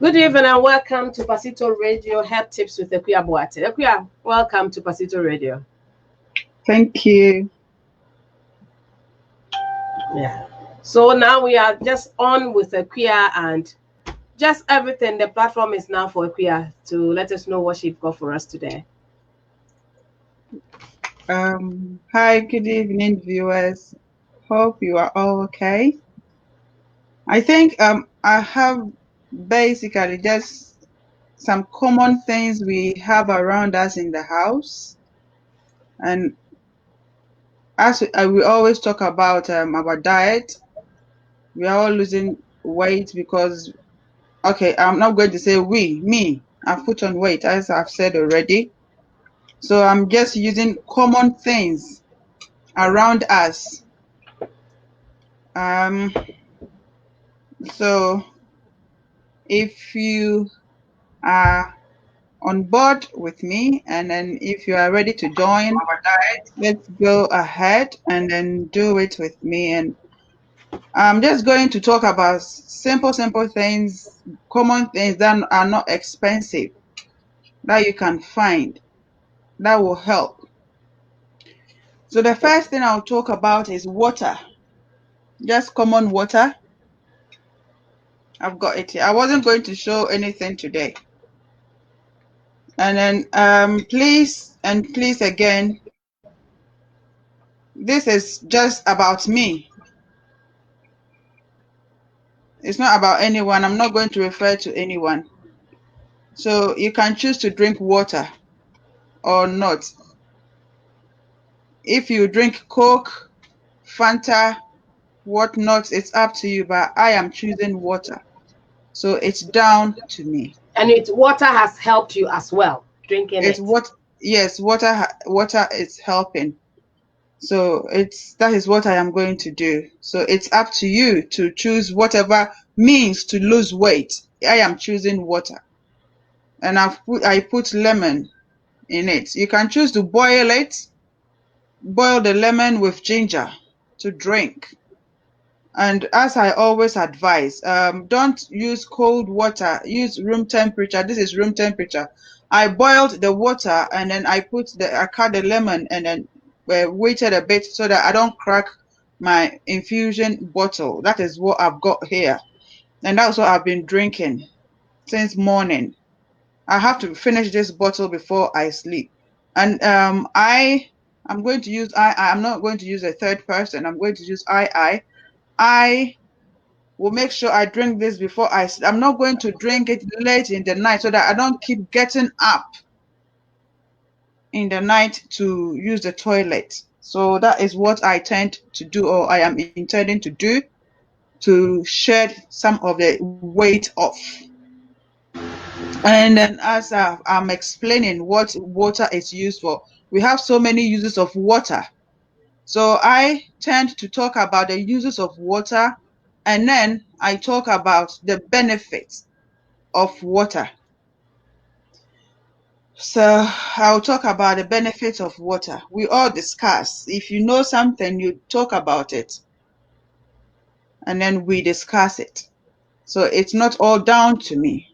Good evening and welcome to Pasito Radio Health Tips with Ekuya Boate. Ekuya, welcome to Pasito Radio. Thank you. Yeah. So now we are just on with Ekuya and just everything. The platform is now for Ekuya to let us know what she's got for us today. Hi, good evening, viewers. Hope you are all okay. I think I have basically just some common things we have around us in the house, and as we always talk about our diet, we are all losing weight because, okay, I'm not going to say me. I've put on weight, as I've said already. So I'm just using common things around us. So if you are on board with me, and then if you are ready to join our diet, let's go ahead and then do it with me. And I'm just going to talk about simple things, common things that are not expensive, that you can find, that will help. So the first thing I'll talk about is water. Just common water. I've got it here. I wasn't going to show anything today. And then please again, this is just about me. It's not about anyone. I'm not going to refer to anyone. So you can choose to drink water or not. If you drink Coke, Fanta, whatnot, it's up to you, but I am choosing water. So it's down to me. And water has helped you as well, drinking it. Yes, water is helping. So that is what I am going to do. So it's up to you to choose whatever means to lose weight. I am choosing water. And I put lemon in it. You can choose to boil it. Boil the lemon with ginger to drink. And as I always advise, don't use cold water. Use room temperature. This is room temperature. I boiled the water and then I cut the lemon and then waited a bit so that I don't crack my infusion bottle. That is what I've got here. And that's what I've been drinking since morning. I have to finish this bottle before I sleep. And I'm going to use I'm not going to use a third person. I'm going to use I will make sure I drink this before I'm not going to drink it late in the night so that I don't keep getting up in the night to use the toilet. So that is what I tend to do, or I am intending to do, to shed some of the weight off. And then as I'm explaining what water is used for, we have so many uses of water. So I tend to talk about the uses of water, and then I talk about the benefits of water. So I'll talk about the benefits of water. We all discuss. If you know something, you talk about it, and then we discuss it. So it's not all down to me.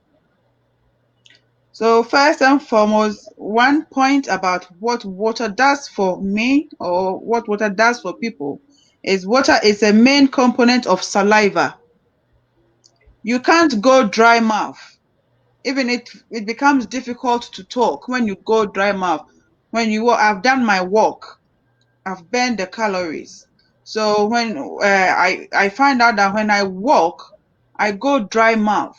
So first and foremost, one point about what water does for me, or what water does for people, is water is a main component of saliva. You can't go dry mouth. Even it becomes difficult to talk when you go dry mouth. When you walk, I've done my walk, I've burned the calories. So when I find out that when I walk, I go dry mouth.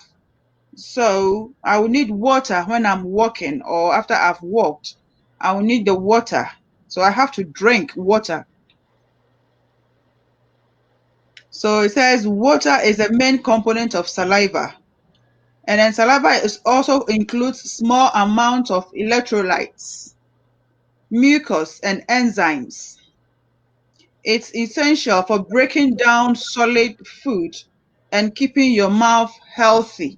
So I will need water when I'm walking, or after I've walked, I will need the water. So I have to drink water. So it says water is a main component of saliva. And then saliva also includes small amounts of electrolytes, mucus, and enzymes. It's essential for breaking down solid food and keeping your mouth healthy.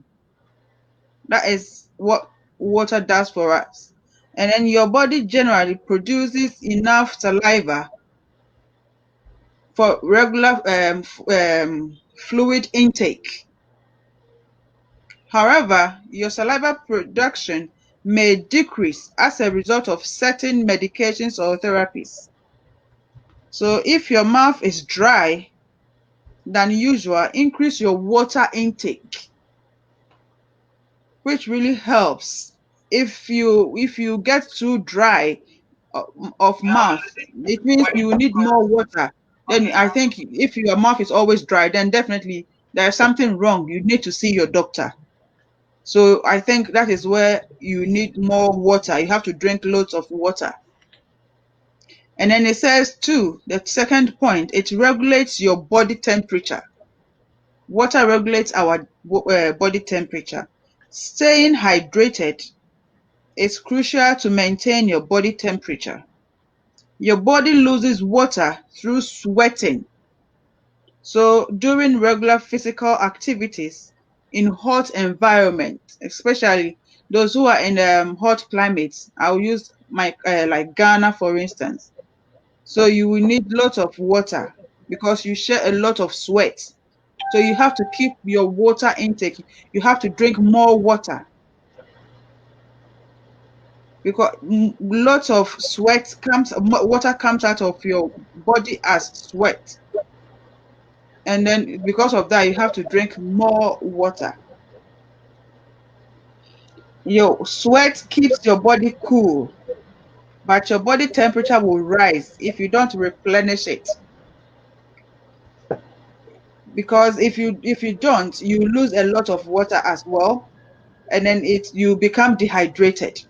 That is what water does for us. And then your body generally produces enough saliva for regular fluid intake. However, your saliva production may decrease as a result of certain medications or therapies. So if your mouth is dry than usual, increase your water intake, which really helps. If you get too dry of mouth, it means you need more water. Then I think if your mouth is always dry, then definitely there's something wrong. You need to see your doctor. So I think that is where you need more water. You have to drink loads of water. And then it says too, the second point, it regulates your body temperature. Water regulates our body temperature. Staying hydrated is crucial to maintain your body temperature. Your body loses water through sweating. So during regular physical activities in hot environments, especially those who are in hot climates, I'll use my like Ghana for instance. So you will need lots of water because you share a lot of sweat. So you have to keep your water intake. You have to drink more water because lots of water comes out of your body as sweat. And then because of that, you have to drink more water. Your sweat keeps your body cool, but your body temperature will rise if you don't replenish it. Because if you don't, you lose a lot of water as well, and then you become dehydrated.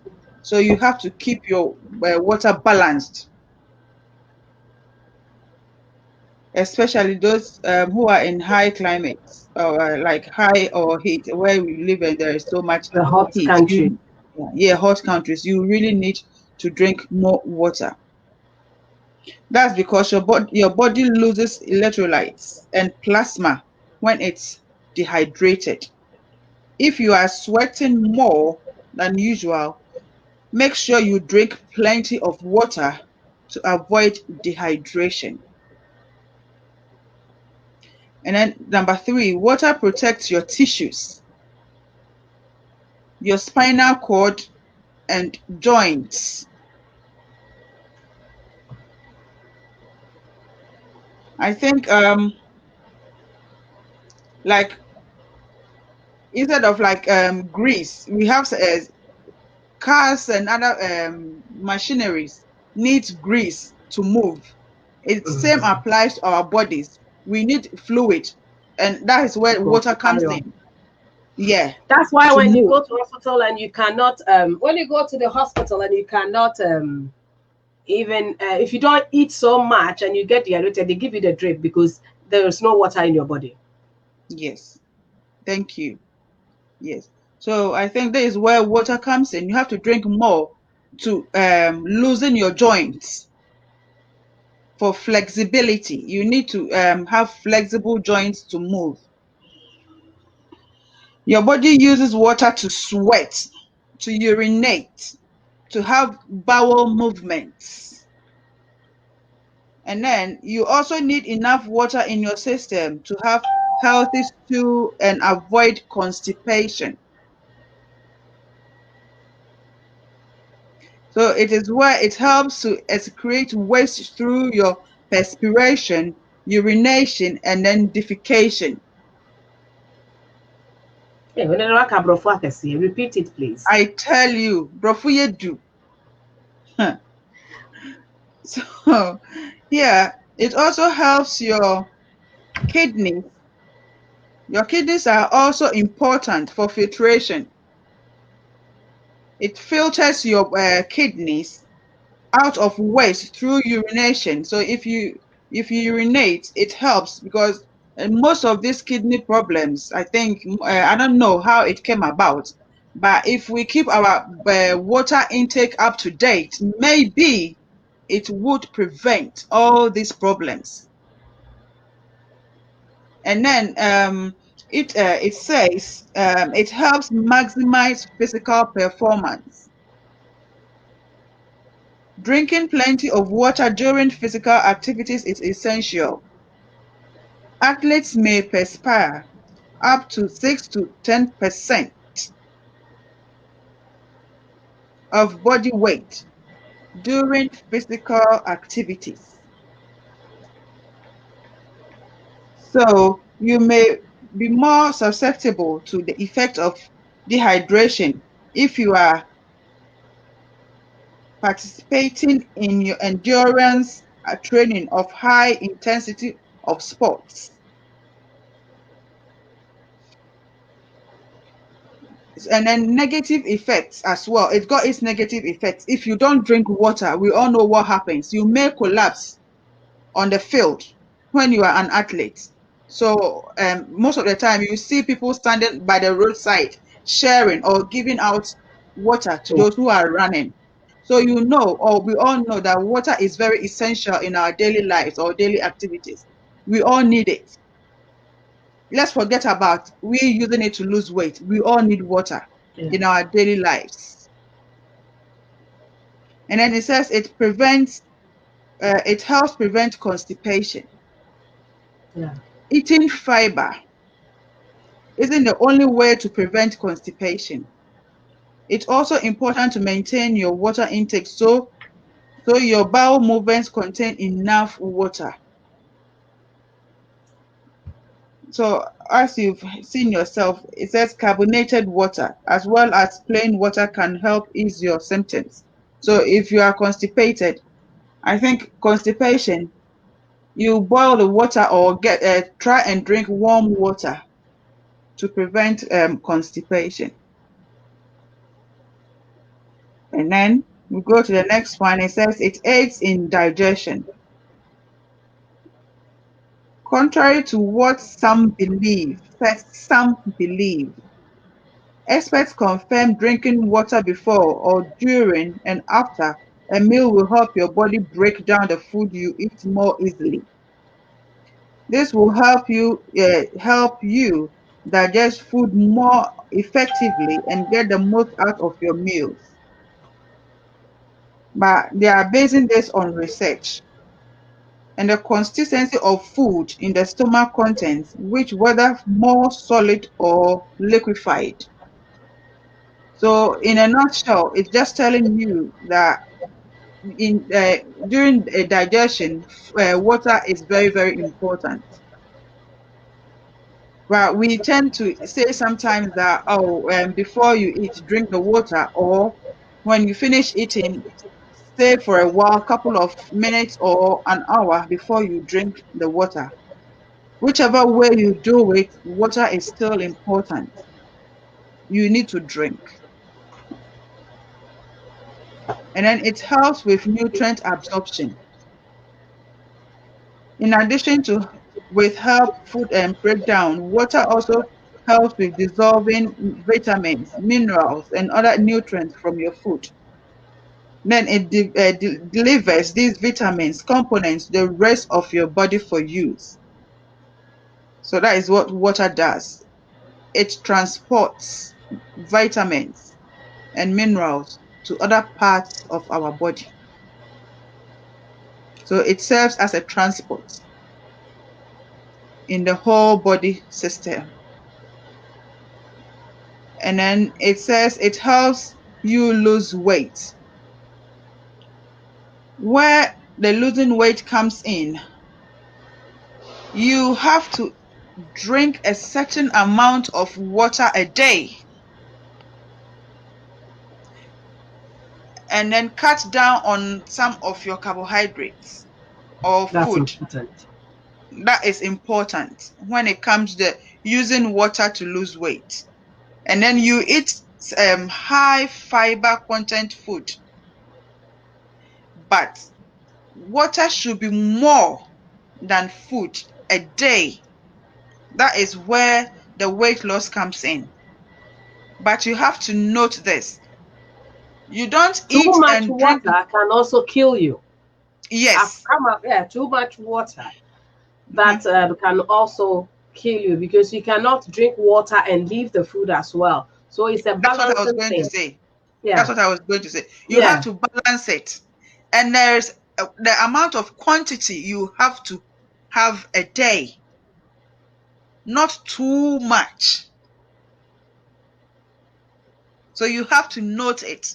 So you have to keep your water balanced, especially those who are in high climates or like high or heat where we live and there is so much The hot heat. country. Hot countries. You really need to drink more water. That's because your body loses electrolytes and plasma when it's dehydrated. If you are sweating more than usual, make sure you drink plenty of water to avoid dehydration. And then number 3, water protects your tissues, your spinal cord and joints. I think like instead of like grease, we have cars and other machineries need grease to move. It same applies to our bodies. We need fluid, and that is where Go water to comes carry on. in. Yeah, That's why to when you move. go to hospital and you cannot, when you go to the hospital and you cannot, even if you don't eat so much and you get dehydrated, they give you the drip because there is no water in your body. Yes, thank you. Yes. So I think that is where water comes in. You have to drink more to loosen your joints for flexibility. You need to have flexible joints to move. Your body uses water to sweat, to urinate, to have bowel movements. And then you also need enough water in your system to have healthy stool and avoid constipation. So it is where it helps to excrete waste through your perspiration, urination, and then defecation. Hey, when I repeat it, please. I tell you, brofuye do. So, yeah, it also helps your kidneys. Your kidneys are also important for filtration. It filters your kidneys out of waste through urination. So if you urinate, it helps because most of these kidney problems, I think, I don't know how it came about, but if we keep our water intake up to date, maybe it would prevent all these problems. And then it says it helps maximize physical performance. Drinking plenty of water during physical activities is essential. Athletes may perspire up to 6 to 10% of body weight during physical activities. So you may be more susceptible to the effect of dehydration if you are participating in your endurance training of high intensity of sports. And then negative effects as well. It got its negative effects. If you don't drink water, we all know what happens. You may collapse on the field when you are an athlete. So most of the time you see people standing by the roadside sharing or giving out water to those who are running. So you know, or we all know that water is very essential in our daily lives or daily activities. We all need it. Let's forget about we using it to lose weight. We all need water Yeah. in our daily lives. And then it says it helps prevent constipation. Yeah. Eating fiber isn't the only way to prevent constipation. It's also important to maintain your water intake so your bowel movements contain enough water. So as you've seen yourself, it says carbonated water as well as plain water can help ease your symptoms. So if you are constipated, I think constipation, you boil the water or try and drink warm water to prevent constipation. And then we go to the next one. It says it aids in digestion. Contrary to what some believe, experts confirm drinking water before or during and after a meal will help your body break down the food you eat more easily. This will help you digest food more effectively and get the most out of your meals. But they are basing this on research and the consistency of food in the stomach contents, which whether more solid or liquefied. So, in a nutshell, it's just telling you that in during digestion, water is very, very important. But we tend to say sometimes that, oh, before you eat, drink the water, or when you finish eating, stay for a while, couple of minutes or an hour before you drink the water. Whichever way you do it, water is still important. You need to drink. And then it helps with nutrient absorption. In addition to with help food and breakdown, water also helps with dissolving vitamins, minerals, and other nutrients from your food. Then it delivers these vitamins, components, the rest of your body for use. So that is what water does. It transports vitamins and minerals to other parts of our body. So it serves as a transport in the whole body system. And then it says it helps you lose weight. Where the losing weight comes in, you have to drink a certain amount of water a day and then cut down on some of your carbohydrates or That's food. important. That is important when it comes to using water to lose weight. And then you eat high fiber content food, but water should be more than food a day. That is where the weight loss comes in. But you have to note this. You don't Too eat much and drink. water can also kill you. I've Yes. come up, yeah, too much water Mhm. that can also kill you because you cannot drink water and leave the food as well. So it's a That's what I was balancing going to thing. say. That's Yeah, what I was going to say. You have yeah, to balance it. And there's the amount of quantity you have to have a day. not too much. So you have to note it.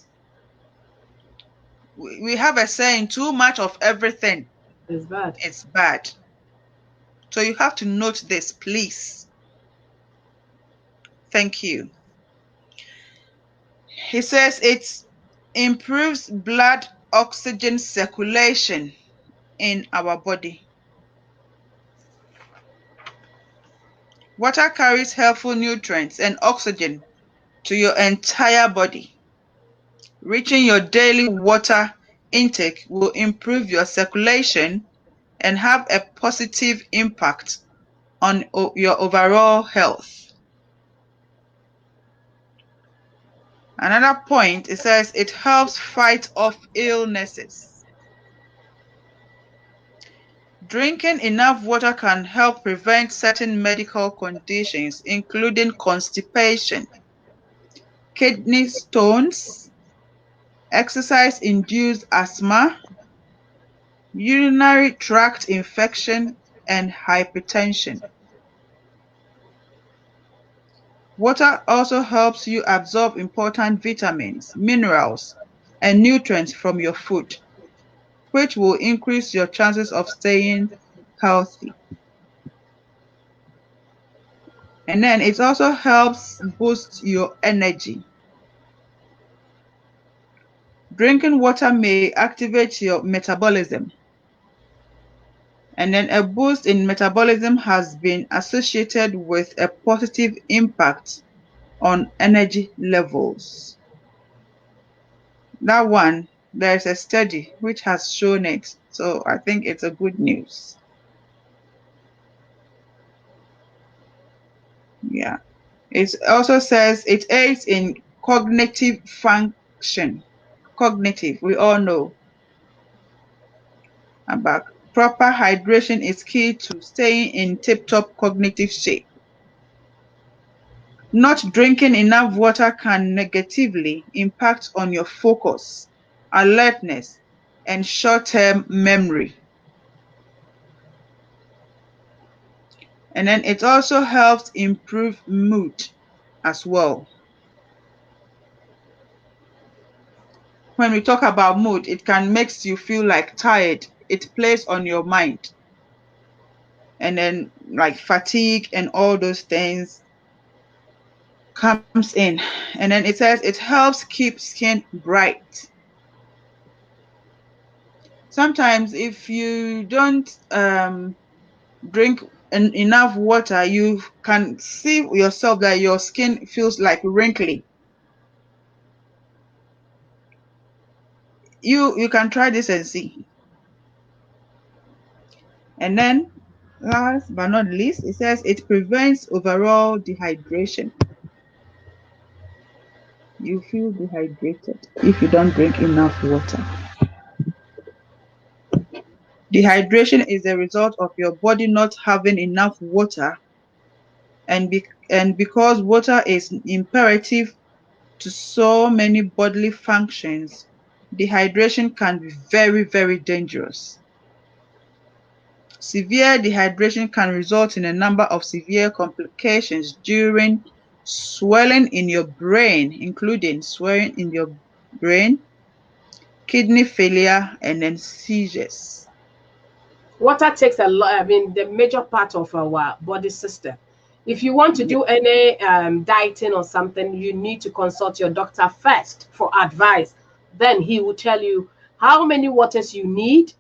We have a saying, too much of everything It's bad. is bad. So you have to note this, please. Thank you. He says it improves blood oxygen circulation in our body. Water carries helpful nutrients and oxygen to your entire body. Reaching your daily water intake will improve your circulation and have a positive impact on your overall health. Another point, it says it helps fight off illnesses. Drinking enough water can help prevent certain medical conditions, including constipation, kidney stones, exercise-induced asthma, urinary tract infection, and hypertension. Water also helps you absorb important vitamins, minerals, and nutrients from your food, which will increase your chances of staying healthy. And then it also helps boost your energy. Drinking water may activate your metabolism. And then a boost in metabolism has been associated with a positive impact on energy levels. That one, there's a study which has shown it. So I think it's a good news. Yeah. It also says it aids in cognitive function. Cognitive, we all know about proper hydration is key to staying in tip-top cognitive shape. Not drinking enough water can negatively impact on your focus, alertness, and short-term memory. And then it also helps improve mood as well. When we talk about mood, it can make you feel like tired. It plays on your mind. And then like fatigue and all those things comes in. And then it says it helps keep skin bright. Sometimes if you don't drink enough water, you can see yourself that your skin feels like wrinkly. You can try this and see. And then last but not least, it says it prevents overall dehydration. You feel dehydrated if you don't drink enough water. Dehydration is a result of your body not having enough water, and because water is imperative to so many bodily functions, dehydration can be very, very dangerous. Severe dehydration can result in a number of severe complications during swelling in your brain, including swelling in your brain, kidney failure, and then seizures. Water takes a lot, I mean, the major part of our body system. If you want to Yeah. do any dieting or something, you need to consult your doctor first for advice. Then he will tell you how many waters you need,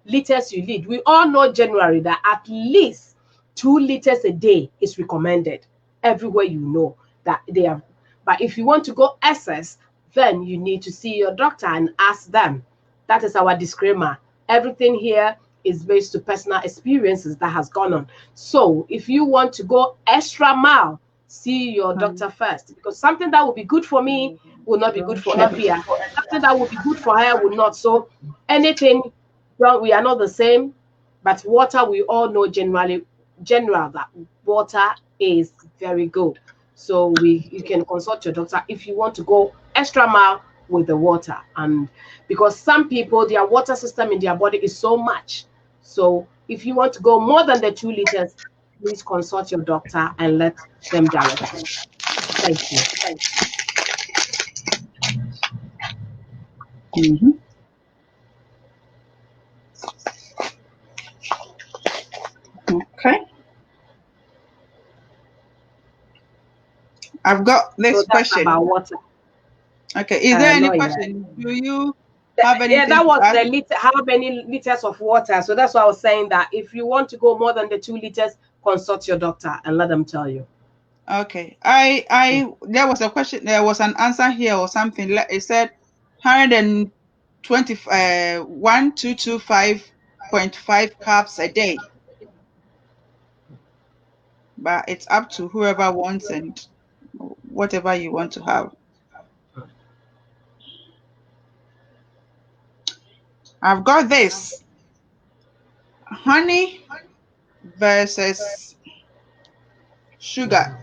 liters you need. We all know generally that at least 2 liters a day is recommended. Everywhere you know that they are. But if you want to go excess, then you need to see your doctor and ask them. That is our disclaimer. Everything here is based to personal experiences that has gone on. So if you want to go extra mile, see your doctor first, because something that will be good for me will not be good for Ephia. Something that will be good for her will not. So anything, well, we are not the same, but water we all know general that water is very good. So you can consult your doctor if you want to go extra mile with the water. And because some people, their water system in their body is so much, so if you want to go more than the 2 liters, please consult your doctor and let them direct you. Thank you. Mhm. Okay. I've got So this that's question. about water. Okay. Is there any Not yet. question? Do you have Yeah, anything that to was ask? the liter. How many liters of water? So that's why I was saying that if you want to go more than the 2 liters, consult your doctor and let them tell you. Okay. There was a question. There was an answer here or something. It said 120, 1225.5 cups a day, but it's up to whoever wants and whatever you want to have. I've got this honey versus sugar.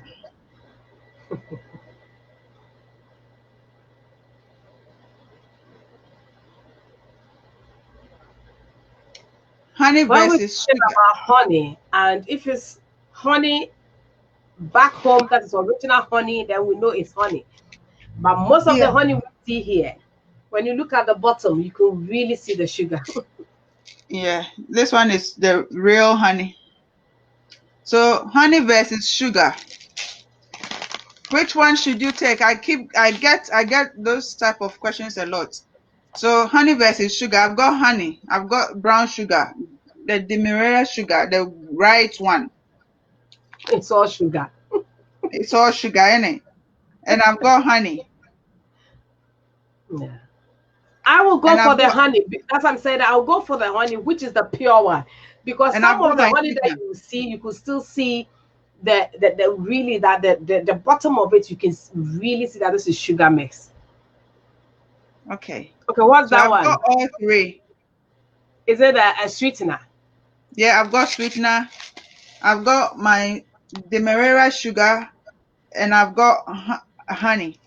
Honey When we're versus talking sugar. about honey, and if it's honey back home, that is original honey, then we know it's honey. But most of Yeah. the honey we see here, when you look at the bottom, you can really see the sugar. Yeah. This one is the real honey. So honey versus sugar. Which one should you take? I get those type of questions a lot. So honey versus sugar. I've got honey. I've got brown sugar, the demerara sugar, the right one. It's all sugar. It's all sugar in it. And I've got honey. Yeah. I will go And for I've the got honey. As I'm saying, I'll go for the honey, which is the pure one. Because and some I've got of the my honey that sweetener. you see, you could still see the really that the bottom of it, you can really see that this is sugar mix. Okay. Okay, what's So that I've one? got all three. Is it a sweetener? Yeah, I've got sweetener. I've got my demerara sugar, and I've got honey.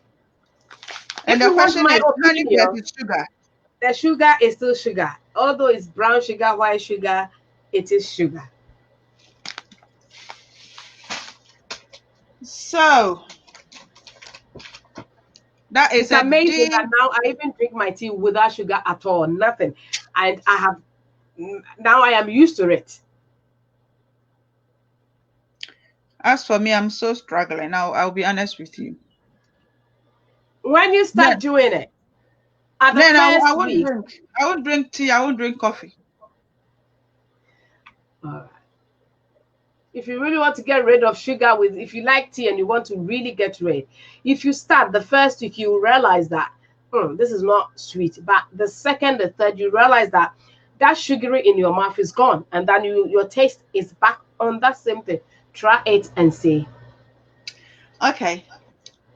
And If the you want question my is honey opinion, versus sugar. the sugar is still sugar. Although it's brown sugar, white sugar, it is sugar. So that is It's a amazing that deep. now I even drink my tea without sugar at all, nothing. And I have now I am used to it. As for me, I'm so struggling. I'll be honest with you. When you start Then doing it at the then I first won't week, drink. I won't drink tea. I won't drink coffee. uh, if you really want to get rid of sugar with, if you like tea and you want to really get rid, if you start the first week, you realize that this is not sweet. But the second, the third, you realize that that sugary in your mouth is gone, and then your taste is back on that same thing. Try it and see. Okay.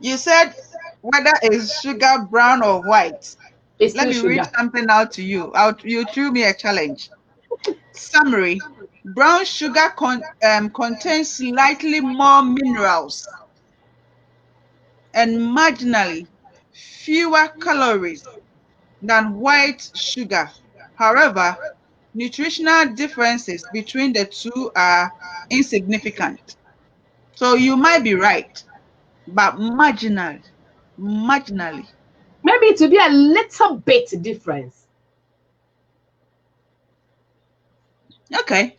You said whether it's sugar brown or white. It's Let still me read sugar. something out to you. You threw me a challenge. Summary: brown sugar contains slightly more minerals and marginally fewer calories than white sugar. However, nutritional differences between the two are insignificant. So you might be right, but marginally. Maybe it will be a little bit difference. Okay.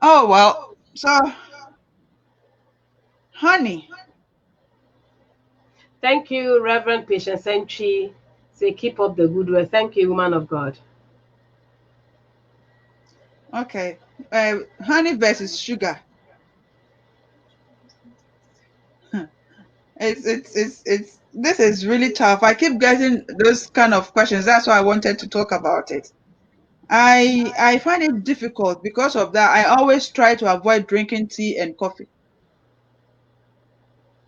Oh well. So honey. Thank you, Reverend Patience Century. Say, keep up the good work. Thank you, woman of God. Okay. Honey versus sugar. It's this is really tough. I keep getting those kind of questions. That's why I wanted to talk about it. I find it difficult because of that. I always try to avoid drinking tea and coffee.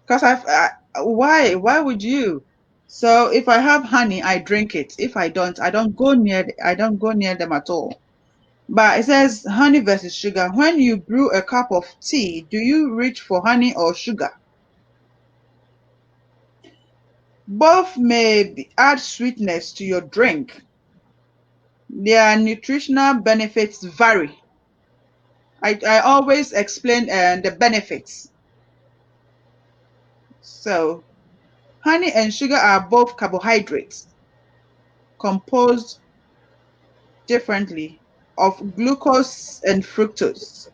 Because why would you? So if I have honey, I drink it. If I don't, I don't go near them at all. But it says honey versus sugar. When you brew a cup of tea, do you reach for honey or sugar? Both may add sweetness to your drink, Their nutritional benefits vary. I always explain the benefits. So, honey and sugar are both carbohydrates composed differently of glucose and fructose.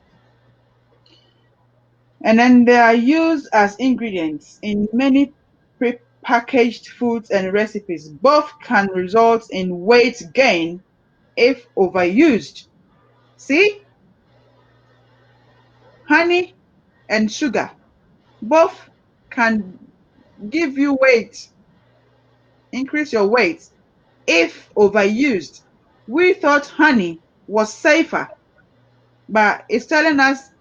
And then they are used as ingredients in many prepackaged foods and recipes. Both can result in weight gain if overused. See, honey and sugar both can give you weight, increase your weight if overused. We thought honey was safer, but it's telling us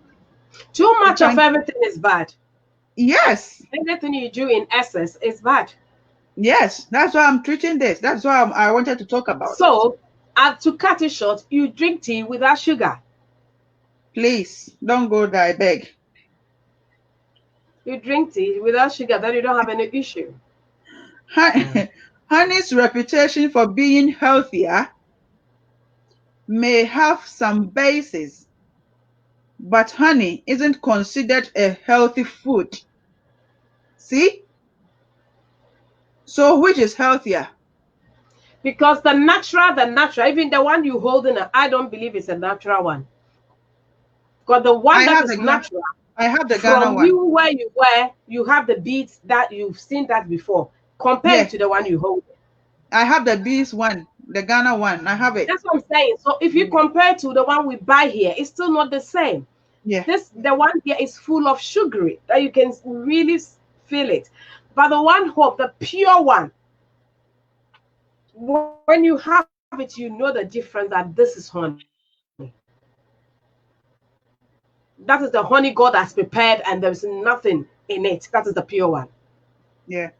Too it much of can. everything is bad. Yes, Anything you do in excess is bad. yes, that's why I'm treating this. That's why I wanted to talk about it. So, to cut it short, you drink tea without sugar. Please don't go there, I beg. You drink tea without sugar, then you don't have any issue. Honey's reputation for being healthier may have some basis, but honey isn't considered a healthy food. See? So which is healthier? Because the natural, even the one you hold in, I don't believe it's a natural one. Because the I one that have is the Ga- natural, I have the Ghana from one. you where you were, you have the beads that you've seen that before. Compare it Yeah, to the one you hold. I have the bees one, the Ghana one. I have it. That's what I'm saying. So if you compare to the one we buy here, it's still not the same. Yeah, The one here is full of sugary that you can really feel it. But the one hope, the pure one, when you have it, you know the difference that this is honey. That is the honey God has prepared, and there's nothing in it. That is the pure one. yeah.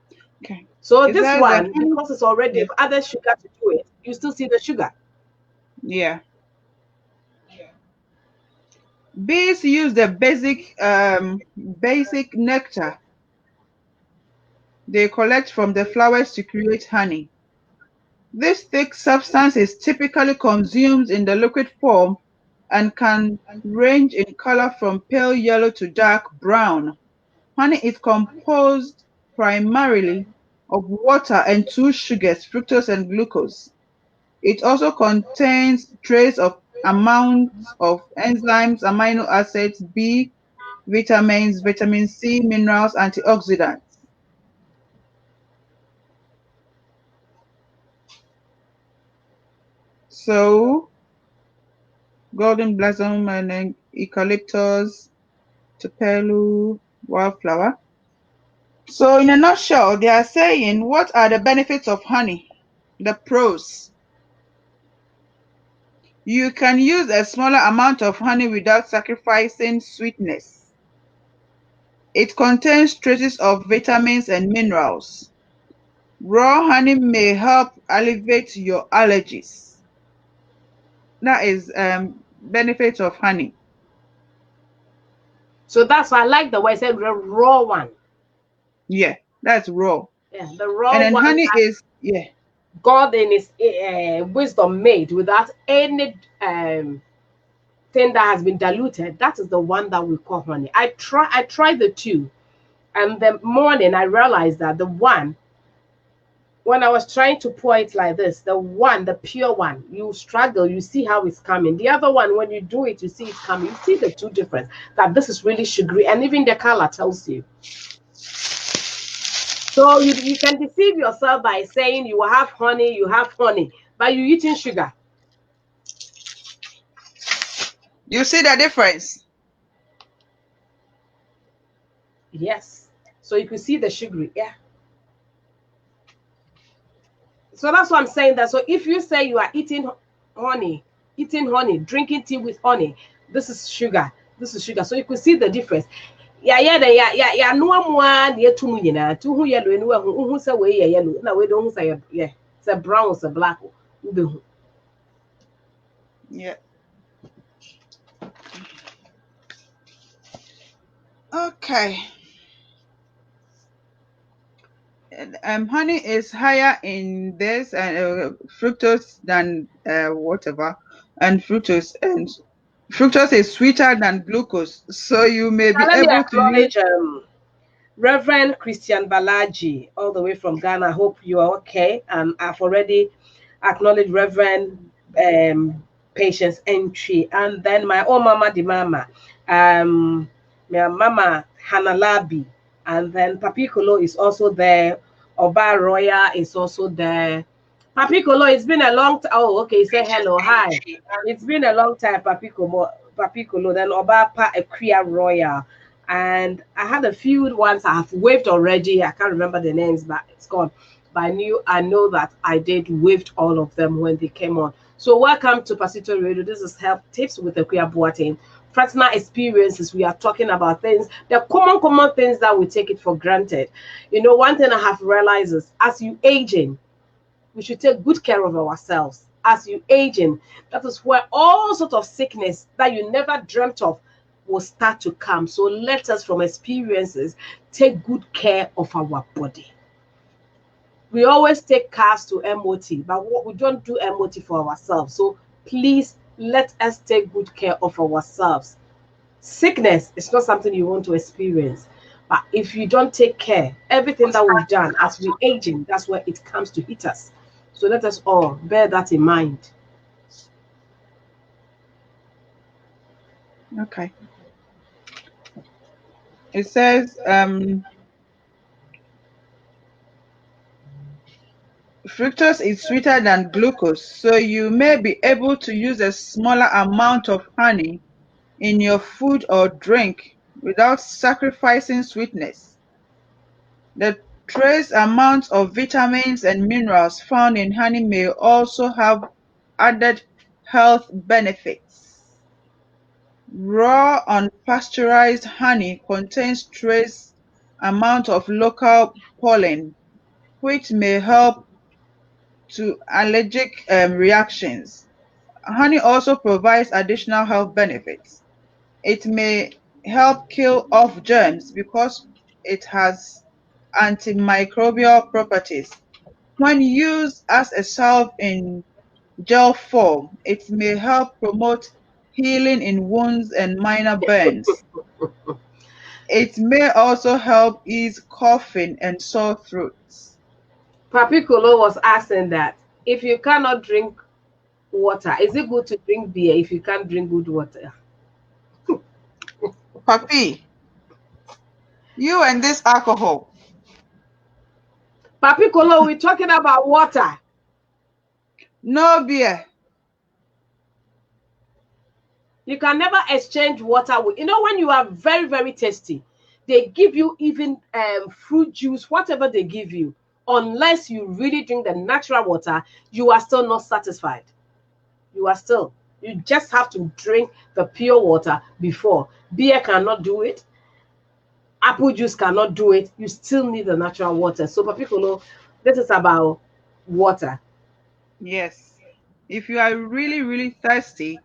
Okay. So It this says that one, because it's already yeah, added sugar to do it, you still see the sugar. yeah. Bees use the basic nectar they collect from the flowers to create honey. This thick substance is typically consumed in the liquid form and can range in color from pale yellow to dark brown. Honey is composed primarily of water and two sugars, fructose and glucose. It also contains trace of amounts of enzymes, amino acids, B vitamins, vitamin C, minerals, antioxidants. So, golden blossom and then eucalyptus, tupelo, wildflower. So, in a nutshell, they are saying what are the benefits of honey? The pros. You can use a smaller amount of honey without sacrificing sweetness. It contains traces of vitamins and minerals. Raw honey may help alleviate your allergies. That is benefits of honey. So that's why I like the way I said the raw one. Yeah, that's raw. Yeah, the And raw then one honey that is yeah, God in His wisdom made without any thing that has been diluted. That is the one that we call honey. I tried the two, and the morning I realized that the one, when I was trying to pour it like this, the one, the pure one, you struggle, you see how it's coming. The other one, when you do it, you see it's coming. You see the two difference. That this is really sugary, and even the color tells you. So you can deceive yourself by saying you have honey, but you're eating sugar. you see the difference. Yes. So you can see the sugary. Yeah. So that's what I'm saying. That so if you say you are honey, eating honey, drinking tea with honey, this is sugar. This is sugar. So you can see the difference. Yeah, yeah. No one near to me na to who yellow and who say we yellow. Now we don't say yeah. It's a brown, it's a black. Yeah. Okay. Honey is higher in this fructose than whatever, and fructose is sweeter than glucose, so you may Now, be let me able to use. acknowledge Reverend Christian Balaji, all the way from Ghana. I hope you are okay. I've already acknowledged Reverend Patience Entry. And then my own mama, the mama, my mama Hannah Labi. And then Papi Kolo is also there. Oba Roya is also there. Papi Kolo, it's been a long time. Oh, okay. Say hello. Hi. It's been a long time, Papi Kolo. Then Oba Pa Equia Royal. And I had a few ones I have waved already. I can't remember the names, but it's gone. But I know that I did waved all of them when they came on. So welcome to Pasito Radio. This is Health Tips with Akuya Boateng. Personal experiences. We are talking about things, the common things that we take it for granted. You know, one thing I have realized is as you aging, we should take good care of ourselves. As you aging, that is where all sort of sickness that you never dreamt of will start to come. So let us from experiences take good care of our body. We always take cars to MOT, but we don't do MOT for ourselves. So please let us take good care of ourselves. Sickness is not something you want to experience. But if you don't take care, everything that we've done as we aging, that's where it comes to hit us. So let us all bear that in mind. Okay. It says fructose is sweeter than glucose, so you may be able to use a smaller amount of honey in your food or drink without sacrificing sweetness. The trace amounts of vitamins and minerals found in honey may also have added health benefits. Raw unpasteurized honey contains trace amount of local pollen, which may help to allergic reactions. Honey also provides additional health benefits. It may help kill off germs because it has antimicrobial properties. When used as a salve in gel form, it may help promote healing in wounds and minor burns. It may also help ease coughing and sore throats. Papi Kolo was asking that if you cannot drink water, is it good to drink beer if you can't drink good water? Papi, you and this alcohol. Papi Kolo, we're talking about water. No beer. You can never exchange water with, when you are very, very thirsty, they give you even fruit juice, whatever they give you. Unless you really drink the natural water, you are still not satisfied. You just have to drink the pure water before. Beer cannot do it. Apple juice cannot do it. You still need the natural water. So, people know this is about water. Yes. If you are really, really thirsty,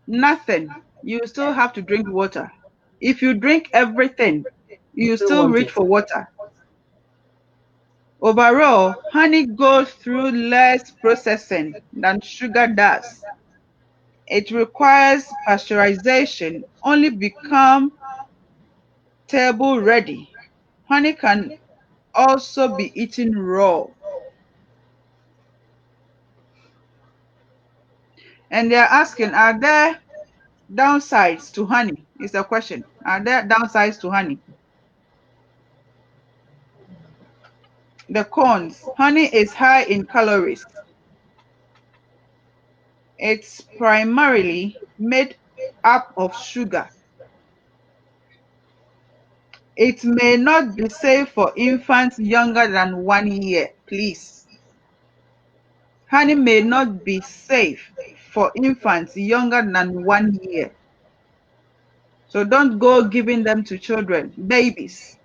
nothing. You still have to drink water. If you drink everything, you Still still want reach it. for water. Overall, honey goes through less processing than sugar does. It requires pasteurization, only become table ready. Honey can also be eaten raw. And they're asking, are there downsides to honey? Is the question. Are there downsides to honey? The cons. Honey is high in calories. It's primarily made up of sugar. It may not be safe for infants younger than 1 year. Please. Honey may not be safe for infants younger than 1 year. So don't go giving them to children, babies.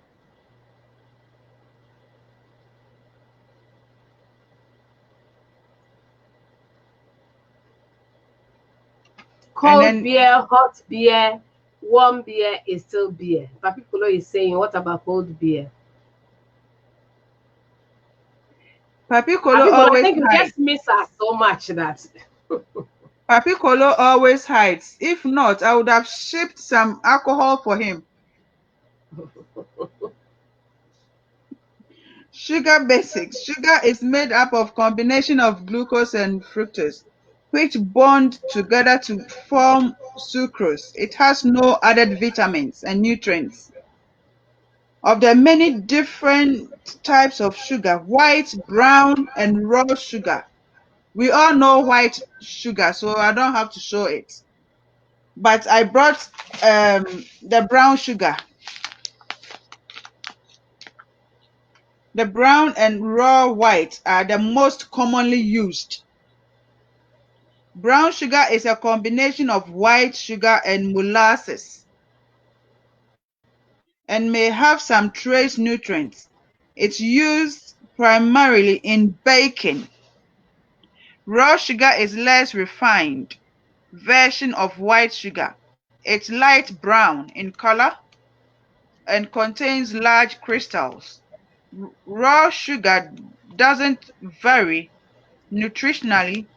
And Cold then beer, hot beer, warm beer is still beer. But people is saying, what about cold beer? Papi Kolo Abimbola, I always think you hides. just miss us so much that Papi Kolo always hides. If not, I would have shipped some alcohol for him. Sugar basics. Sugar is made up of combination of glucose and fructose, which bond together to form sucrose. It has no added vitamins and nutrients. Of the many different types of sugar, white, brown, and raw sugar. We all know white sugar, so I don't have to show it. But I brought the brown sugar. The brown and raw white are the most commonly used. Brown sugar is a combination of white sugar and molasses and may have some trace nutrients. It's used primarily in baking. Raw sugar is less refined version of white sugar. It's light brown in color and contains large crystals. Raw sugar doesn't vary nutritionally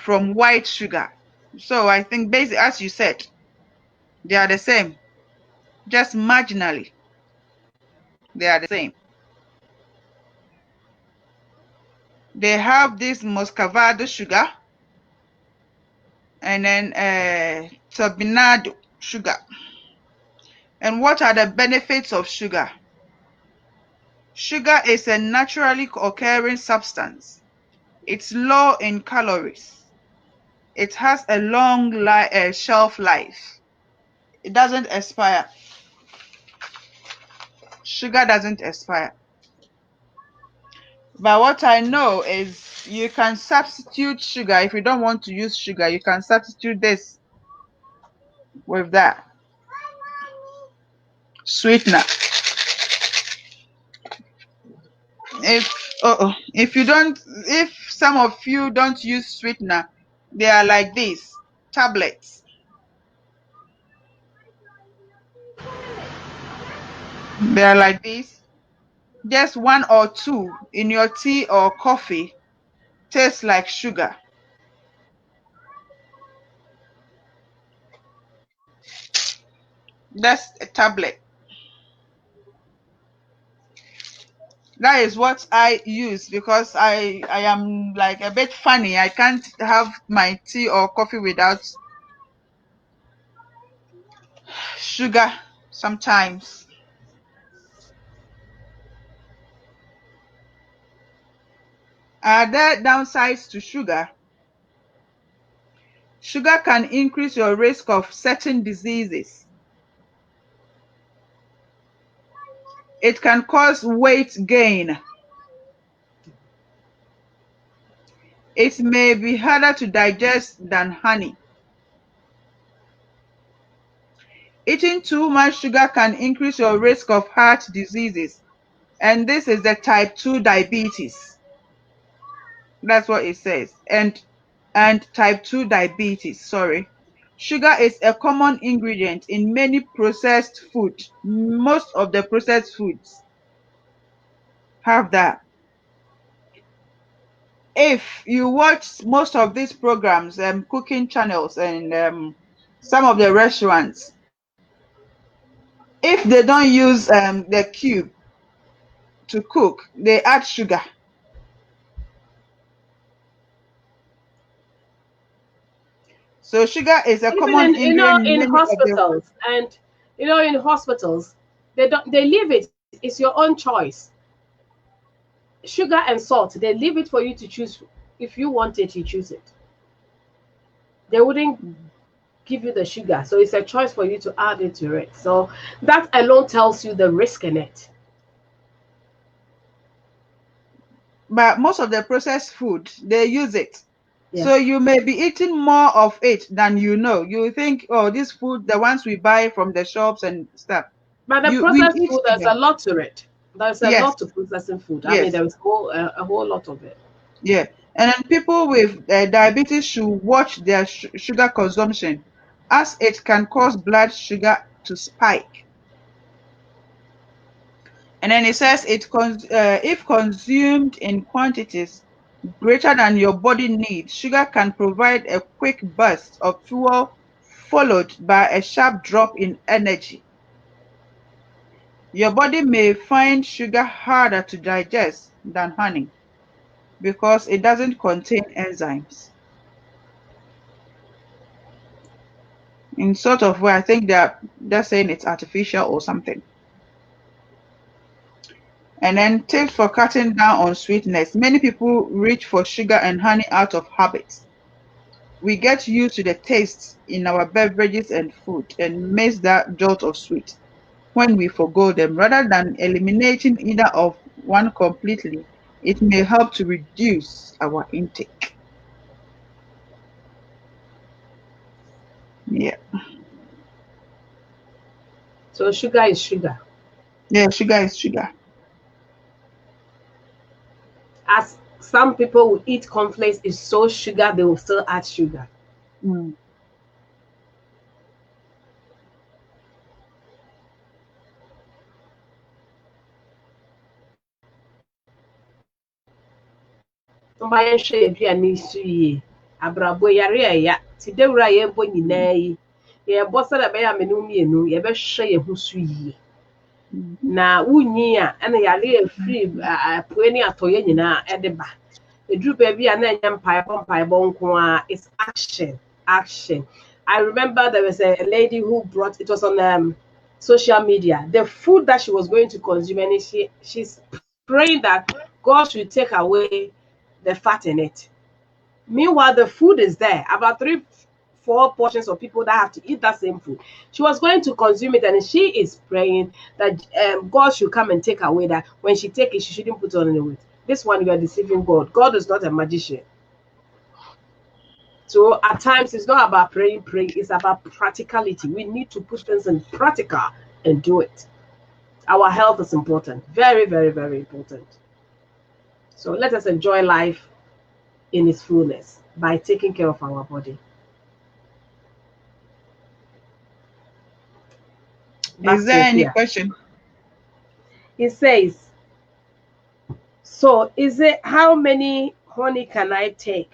from white sugar. So I think basically, as you said, they are the same, just marginally. They are the same. They have this muscovado sugar and then turbinado sugar. And what are the benefits of sugar? Sugar is a naturally occurring substance. It's low in calories. It has a long shelf life. It doesn't expire. Sugar doesn't expire. But what I know is you can substitute sugar. If you don't want to use sugar, you can substitute this with that sweetener. If some of you don't use sweetener, they are like this tablets. They are like this. Just one or two in your tea or coffee tastes like sugar. That's a tablet. That is what I use because I am like a bit funny. I can't have my tea or coffee without sugar sometimes. Are there downsides to sugar? Sugar can increase your risk of certain diseases. It can cause weight gain. It may be harder to digest than honey. Eating too much sugar can increase your risk of heart diseases, and this is the type 2 diabetes. That's what it says. And type 2 diabetes, sorry. Sugar is a common ingredient in many processed food. Most of the processed foods have that. If you watch most of these programs, cooking channels and some of the restaurants, if they don't use the cube to cook, they add sugar. So sugar is a even common in ingredient in in many of the. hospitals and in hospitals they leave it. It's your own choice. Sugar and salt, they leave it for you to choose. If you want it, you choose it. They wouldn't give you the sugar, so it's a choice for you to add it to it. So that alone tells you the risk in it. But most of the processed food, they use it. Yeah, So you may be eating more of it than you know. You think, oh, this food, the ones we buy from the shops and stuff. but the We processed eat food, there's sugar. a lot to it. There's a Yes, lot to processing food. I mean, yes, there's a whole lot of it. yeah. And then people with diabetes should watch their sugar consumption, as it can cause blood sugar to spike. And then it says if consumed in quantities greater than your body needs. Sugar can provide a quick burst of fuel followed by a sharp drop in energy. Your body may find sugar harder to digest than honey because it doesn't contain enzymes. In sort of way, I think they're saying it's artificial or something. And then tips for cutting down on sweetness. Many people reach for sugar and honey out of habit. We get used to the taste in our beverages and food and miss that jolt of sweet when we forgo them. Rather than eliminating either of one completely, it may help to reduce our intake. Yeah. So sugar is sugar. Yeah, sugar is sugar. As some people will eat cornflakes is so sugar, they will still add sugar. Mm. Mma yɛnhwɛ aduane yi so yie. Abrabɔ yare a ɛya te dawura a yɛrebɔ nyinaa yi, yɛrebɔ sɛdeɛ ɛbɛyɛ a mene wo mmienu yɛbɛhwɛ yɛn ho so yie. Na wonnyi a ɛna yare a ɛfiri apuei ne atɔeɛ nyinaa ɛde ba. Ɛduru baabi a na ɛnyɛ mpaebɔ nko ara, it's action, action. I remember there was a lady who brought, it was on social media, the food that she was going to consume, and she's praying that God should take away the fat in it. Meanwhile, the food is there, about 3-4 portions of people that have to eat that same food. She was going to consume it, and she is praying that God should come and take away that. When she take it, she shouldn't put on any weight. This one, you are deceiving God. God is not a magician. So at times, it's not about praying, it's about practicality. We need to put things in practical and do it. Our health is important. Very, very, very important. So let us enjoy life in its fullness by taking care of our body. Is there any question? It says, so is it how many honey can I take?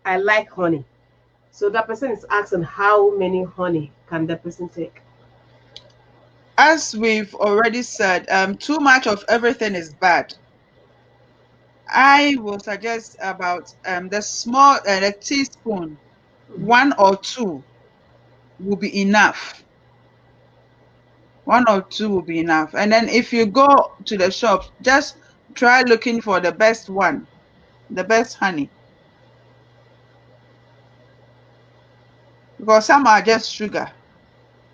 I like honey. So that person is asking how many honey can the person take? As we've already said, too much of everything is bad. I will suggest about the small a teaspoon, 1 or 2 will be enough. 1 or 2 will be enough. And then if you go to the shop, just try looking for the best one, the best honey. Because some are just sugar.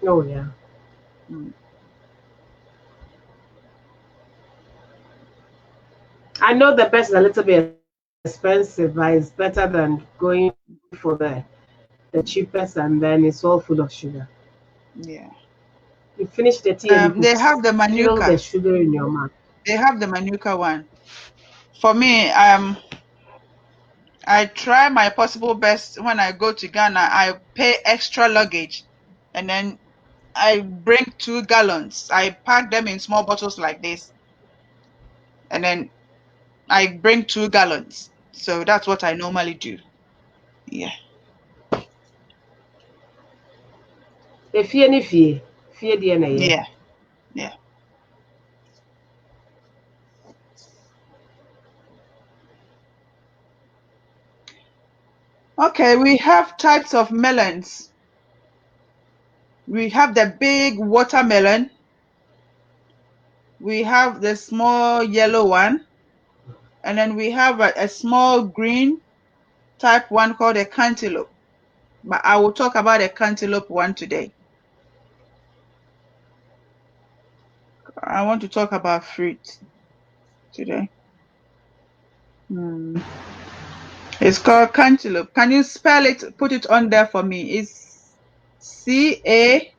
Oh, yeah. Mm. I know the best is a little bit expensive, but it's better than going for the cheapest, and then it's all full of sugar. Yeah. You finish the tea and you They have the feel the manuka. sugar in your mouth. They have the manuka one. For me, I try my possible best when I go to Ghana. I pay extra luggage, and then I bring 2 gallons. I pack them in small bottles like this, and then I bring 2 gallons. So that's what I normally do. Yeah. Efie ne fie, fie deɛ na ɛyɛ. Yeah. Yeah. Okay, we have types of melons. We have the big watermelon. We have the small yellow one. And then we have a small green type one called a cantaloupe. But I will talk about a cantaloupe one today. I want to talk about fruit today. It's called cantaloupe. Can you spell it? Put it on there for me. It's C-A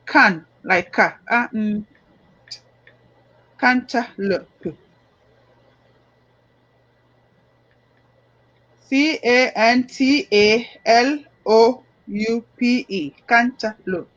can like ca. Cantaloupe. C-A-N-T-A-L-O-U-P-E. Cantaloupe.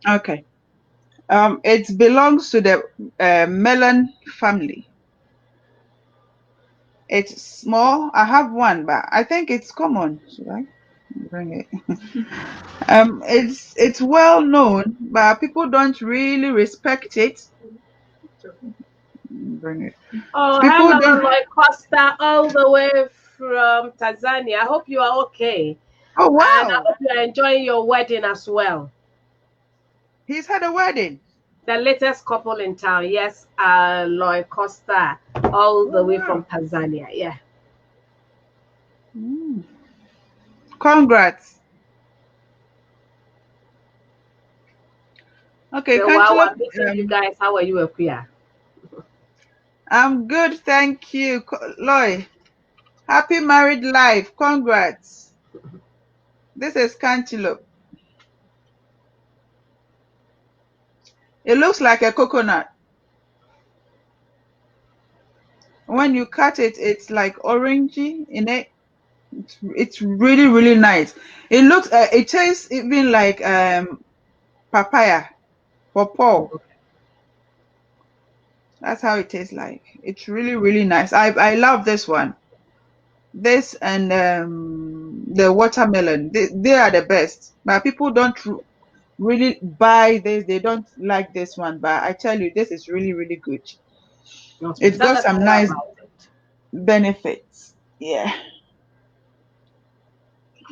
Okay. It belongs to the melon family. It's small. I have one, but I think it's common. Should I bring it? It's well known, but people don't really respect it. Bring it. Oh, People hello, don't. Roy Costa, all the way from Tanzania. I hope you are okay. Oh And I wow, hope you are enjoying your wedding as well. he's had a wedding. The latest couple in town, yes, Roy Costa, all Oh the way wow. from Tanzania. Yeah. Mm. Congrats. Okay, So while Cantaloupe. I'm missing you Um, guys, how are you, Akuya? I'm good, thank you, Loy. Happy married life. Congrats. This is Cantaloupe. It looks like a coconut. When you cut it, it's like orangey in it. It's really, really nice. It looks. It tastes even like papaya, pawpaw. That's how it tastes like. It's really, really nice. I love this one. This and the watermelon. They are the best. But people don't really buy this. They don't like this one. But I tell you, this is really, really good. Okay, It's tell got us some more nice about it. benefits. Yeah,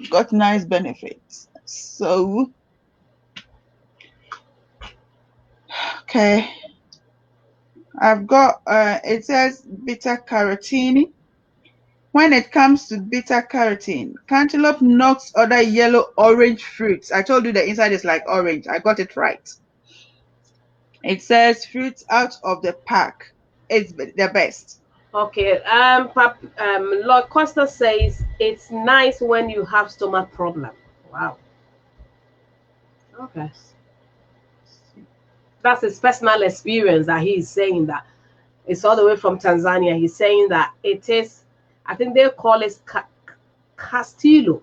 got nice benefits. So, okay. I've got it says beta carotene. When it comes to beta carotene, cantaloupe knocks other yellow orange fruits. I told you the inside is like orange. I got it right. It says fruits out of the pack. It's the best. Okay, Lord Costa says it's nice when you have stomach problem. Wow. Okay. That's his personal experience that he is saying that. It's all the way from Tanzania. He's saying that it is, I think they call it Castillo.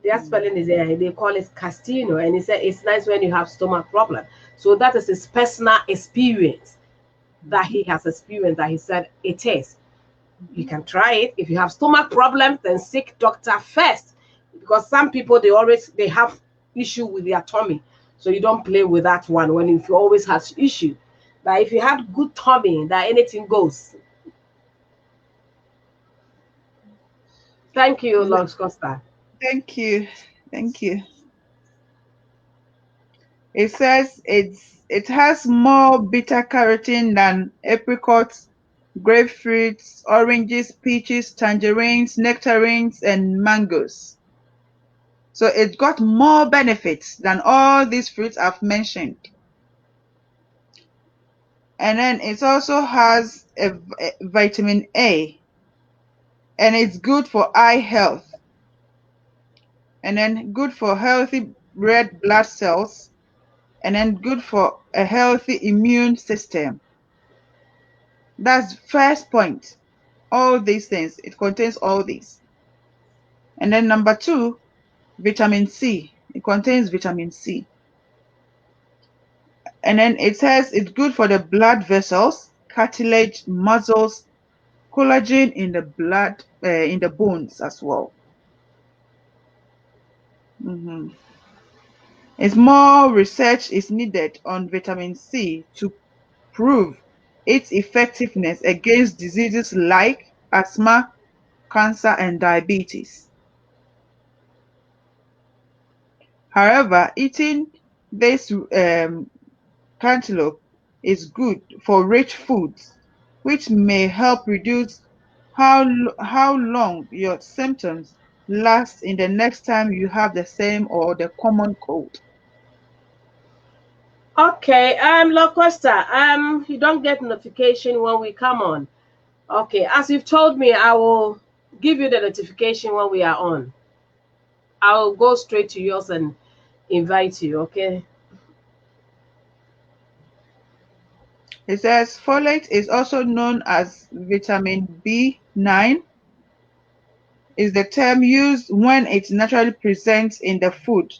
Their Mm. spelling is there. They call it Castillo. And he said it's nice when you have stomach problem. So that is his personal experience that Mhm. he has experienced that he said it is. You can try it. If you have stomach problems, then seek doctor first. Because some people they have issue with their tummy. So you don't play with that one when if you always have issue. But if you have good tummy, that anything goes. Thank you, Le- Lord Costa. Thank you. Thank you. It says it has more beta carotene than apricots, grapefruits, oranges, peaches, tangerines, nectarines, and mangoes. So it got more benefits than all these fruits I've mentioned. And then it also has a vitamin A, and it's good for eye health, and then good for healthy red blood cells, and then good for a healthy immune system. That's first point. All these things, it contains all these. And then number two, vitamin C. It contains vitamin C. And then it says it's good for the blood vessels, cartilage, muscles, collagen in the blood, in the bones as well. Mhm. It's more research is needed on vitamin C to prove its effectiveness against diseases like asthma, cancer, and diabetes. However, eating this cantaloupe is good for rich foods, which may help reduce how long your symptoms last in the next time you have the same or the common cold. Okay, Lord Costa, you don't get notification when we come on. Okay, as you've told me, I will give you the notification when we are on. I'll go straight to yours and invite you, okay? It says folate is also known as vitamin B9 is the term used when it naturally presents in the food.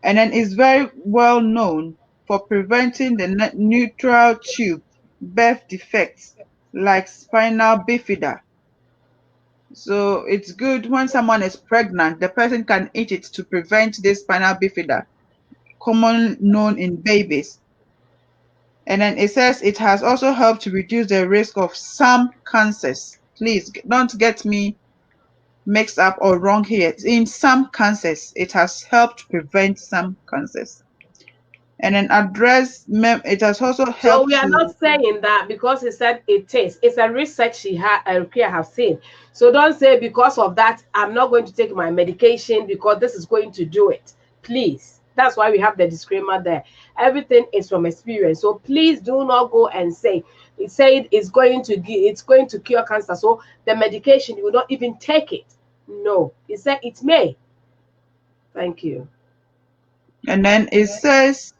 and then is very well known for preventing the neutral tube birth defects like spinal bifida. So it's good when someone is pregnant, the person can eat it to prevent this spinal bifida, common known in babies. And then it says it has also helped to reduce the risk of some cancers. Please don't get me mixed up or wrong here. In some cancers, it has helped prevent some cancers. And then it has also So helped we are to, not saying that because he said it is. It's a research she had, Rukia have seen. So don't say because of that I'm not going to take my medication because this is going to do it. Please. That's why we have the disclaimer there. Everything is from experience. So please do not go and say it's going to cure cancer. So the medication you will not even take it. No, it said it may. Thank you. and then it says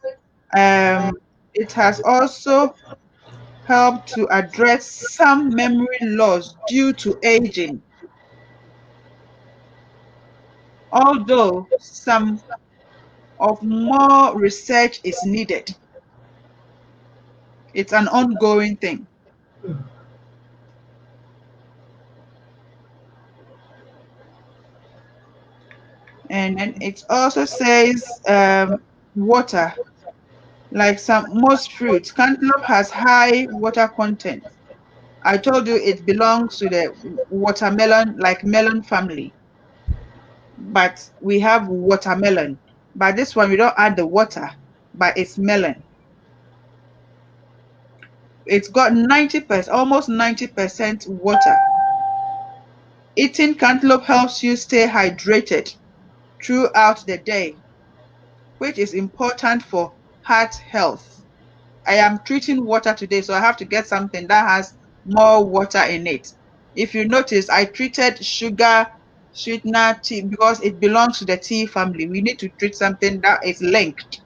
it has also helped to address some memory loss due to aging, although some of more research is needed. It's an ongoing thing. And then it also says water, like most fruits. Cantaloupe has high water content. I told you it belongs to the watermelon, like melon family, but we have watermelon. But this one, we don't add the water, but it's melon. It's got 90%, almost 90% water. Eating cantaloupe helps you stay hydrated throughout the day, which is important for heart health. I am treating water today, so I have to get something that has more water in it. If you notice, I treated sugar, sweetener, tea because it belongs to the tea family. We need to treat something that is linked,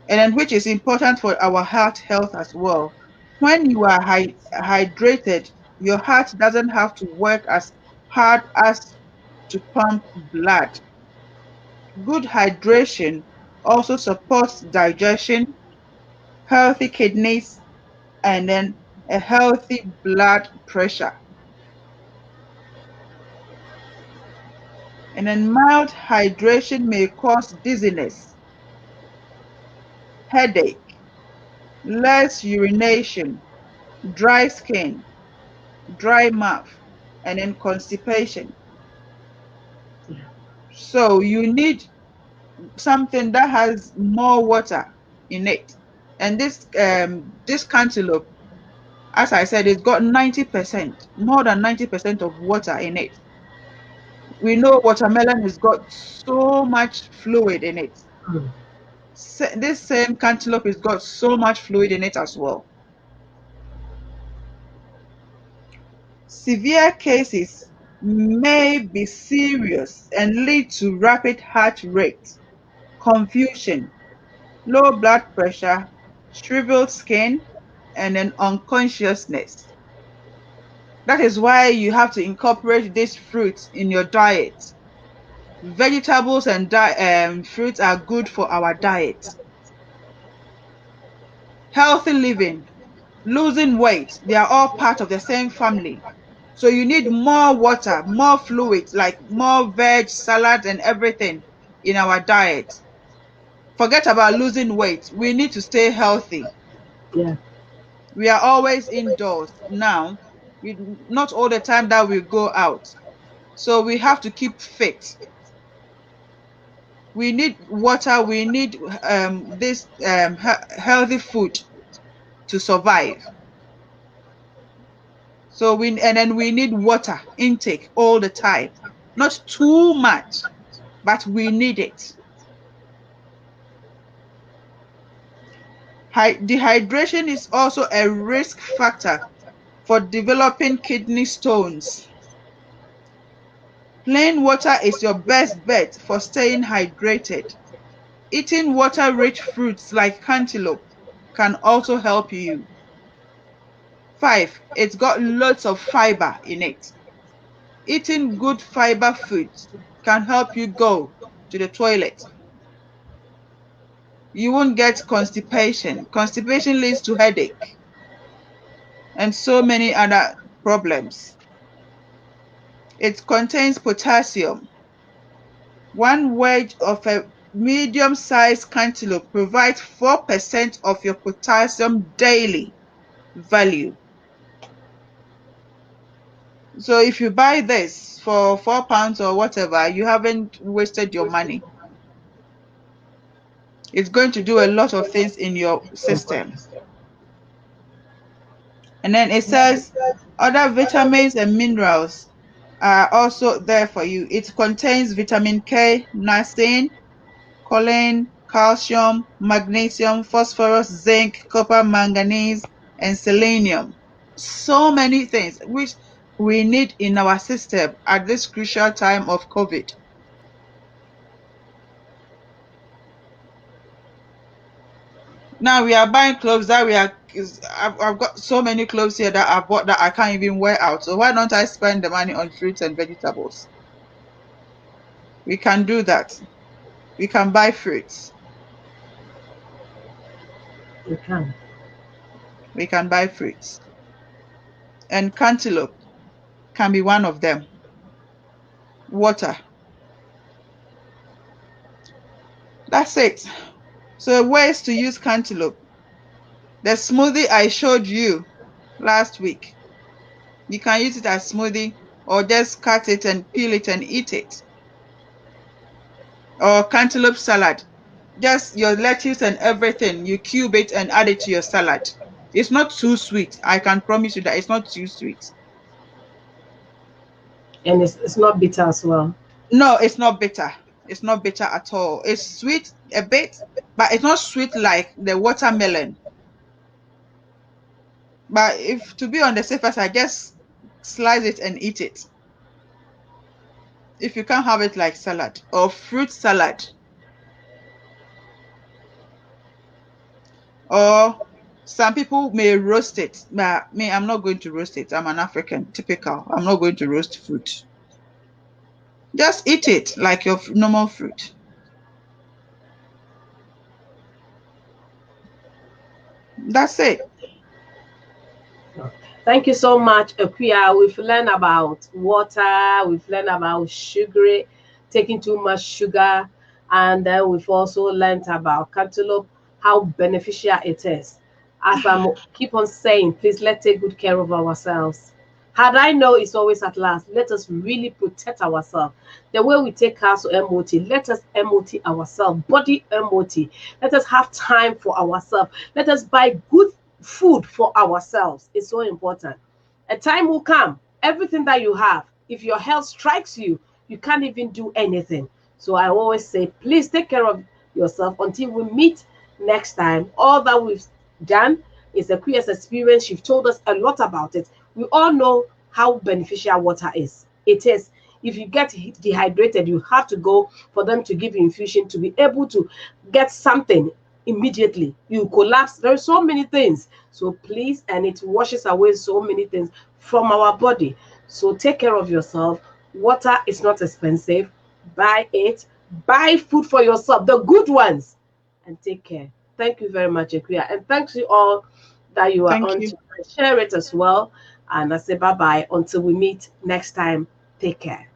and then which is important for our heart health as well. When you are hydrated, your heart doesn't have to work as hard as to pump blood. Good hydration also supports digestion, healthy kidneys, and then a healthy blood pressure. And then mild hydration may cause dizziness, headache, less urination, dry skin, dry mouth, and then constipation. So you need something that has more water in it. And this cantaloupe, as I said, it's got 90%, more than 90% of water in it. We know watermelon has got so much fluid in it. This same cantaloupe has got so much fluid in it as well. Severe cases may be serious and lead to rapid heart rate, confusion, low blood pressure, shriveled skin, and an unconsciousness. That is why you have to incorporate this fruit in your diet. Vegetables and fruits are good for our diet. Healthy living, losing weight, they are all part of the same family. So you need more water, more fluids, like more veg, salad, and everything in our diet. Forget about losing weight. We need to stay healthy. Yeah. We are always indoors now. Not all the time that we go out. So we have to keep fit. We need water. We need this healthy food to survive. So we need water intake all the time. Not too much, but we need it. Dehydration is also a risk factor for developing kidney stones. Plain water is your best bet for staying hydrated. Eating water-rich fruits like cantaloupe can also help you. 5. It's got lots of fiber in it. Eating good fiber foods can help you go to the toilet. You won't get constipation. Constipation leads to headache and so many other problems. It contains potassium. One wedge of a medium-sized cantaloupe provides 4% of your potassium daily value. So if you buy this for £4 or whatever, you haven't wasted your money. It's going to do a lot of things in your system. And then it says other vitamins and minerals are also there for you. It contains vitamin K, niacin, choline, calcium, magnesium, phosphorus, zinc, copper, manganese, and selenium. So many things which we need in our system at this crucial time of COVID. Now we are buying clothes that I've got so many clothes here that I bought that I can't even wear out. So why don't I spend the money on fruits and vegetables? We can do that. We can buy fruits. You can. We can buy fruits. And cantaloupe can be one of them. Water. That's it. So ways to use cantaloupe. The smoothie I showed you last week. You can use it as smoothie or just cut it and peel it and eat it. Or cantaloupe salad. Just your lettuce and everything. You cube it and add it to your salad. It's not too sweet. I can promise you that it's not too sweet. And it's not bitter as well. No, it's not bitter. It's not bitter at all. It's sweet a bit, but it's not sweet like the watermelon. But if to be on the safer side, just slice it and eat it. If you can't have it like salad or fruit salad. Or some people may roast it, but me, I'm not going to roast it. I'm an African, typical. I'm not going to roast fruit. Just eat it like your normal fruit. That's it. Thank you so much, Akuya. We've learned about water, we've learned about sugar, taking too much sugar, and then we've also learned about cantaloupe, how beneficial it is. As I keep on saying, please let's take good care of ourselves. Had I know it's always at last, let us really protect ourselves. The way we take cars to MOT, let us MOT ourselves, body MOT. Let us have time for ourselves. Let us buy good food for ourselves. It's so important. A time will come, everything that you have, if your health strikes you, you can't even do anything. So I always say, please take care of yourself until we meet next time. All that we've done is a previous experience. You've told us a lot about it. We all know how beneficial water is. It is. If you get dehydrated, you have to go for them to give you infusion to be able to get something immediately. You collapse. There are so many things. So please, and it washes away so many things from our body. So take care of yourself. Water is not expensive. Buy it. Buy food for yourself, the good ones, and take care. Thank you very much, Akuya. And thanks you all that you are Thank on you. to share it as well. And I say bye bye until we meet next time. Take care.